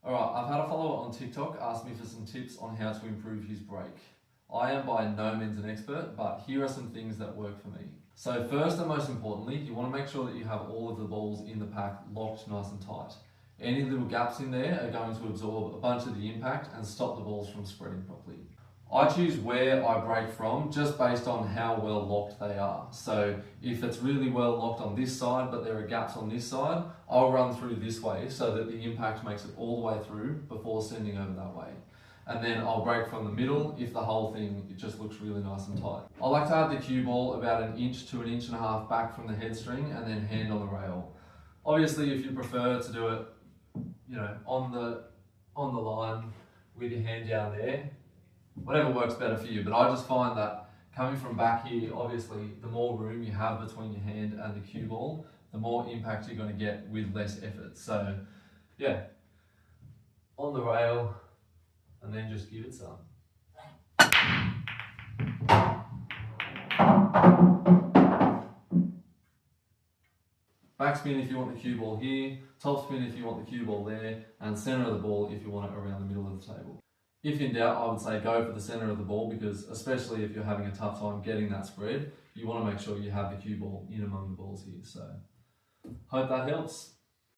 Alright, I've had a follower on TikTok ask me for some tips on how to improve his break. I am by no means an expert, but here are some things that work for me. So first and most importantly, you want to make sure that you have all of the balls in the pack locked nice and tight. Any little gaps in there are going to absorb a bunch of the impact and stop the balls from spreading properly. I choose where I break from just based on how well locked they are. So if it's really well locked on this side, but there are gaps on this side, I'll run through this way so that the impact makes it all the way through before sending over that way. And then I'll break from the middle if the whole thing, it just looks really nice and tight. I like to have the cue ball about 1 inch to 1.5 inches back from the head string and then hand on the rail. Obviously, if you prefer to do it, on the line with your hand down there, whatever works better for you. But I just find that coming from back here, obviously, the more room you have between your hand and the cue ball, the more impact you're going to get with less effort. So, yeah, on the rail, and then just give it some. Backspin if you want the cue ball here, topspin if you want the cue ball there, and center of the ball if you want it around the middle of the table. If in doubt, I would say go for the center of the ball because especially if you're having a tough time getting that spread, you want to make sure you have the cue ball in among the balls here. So, hope that helps.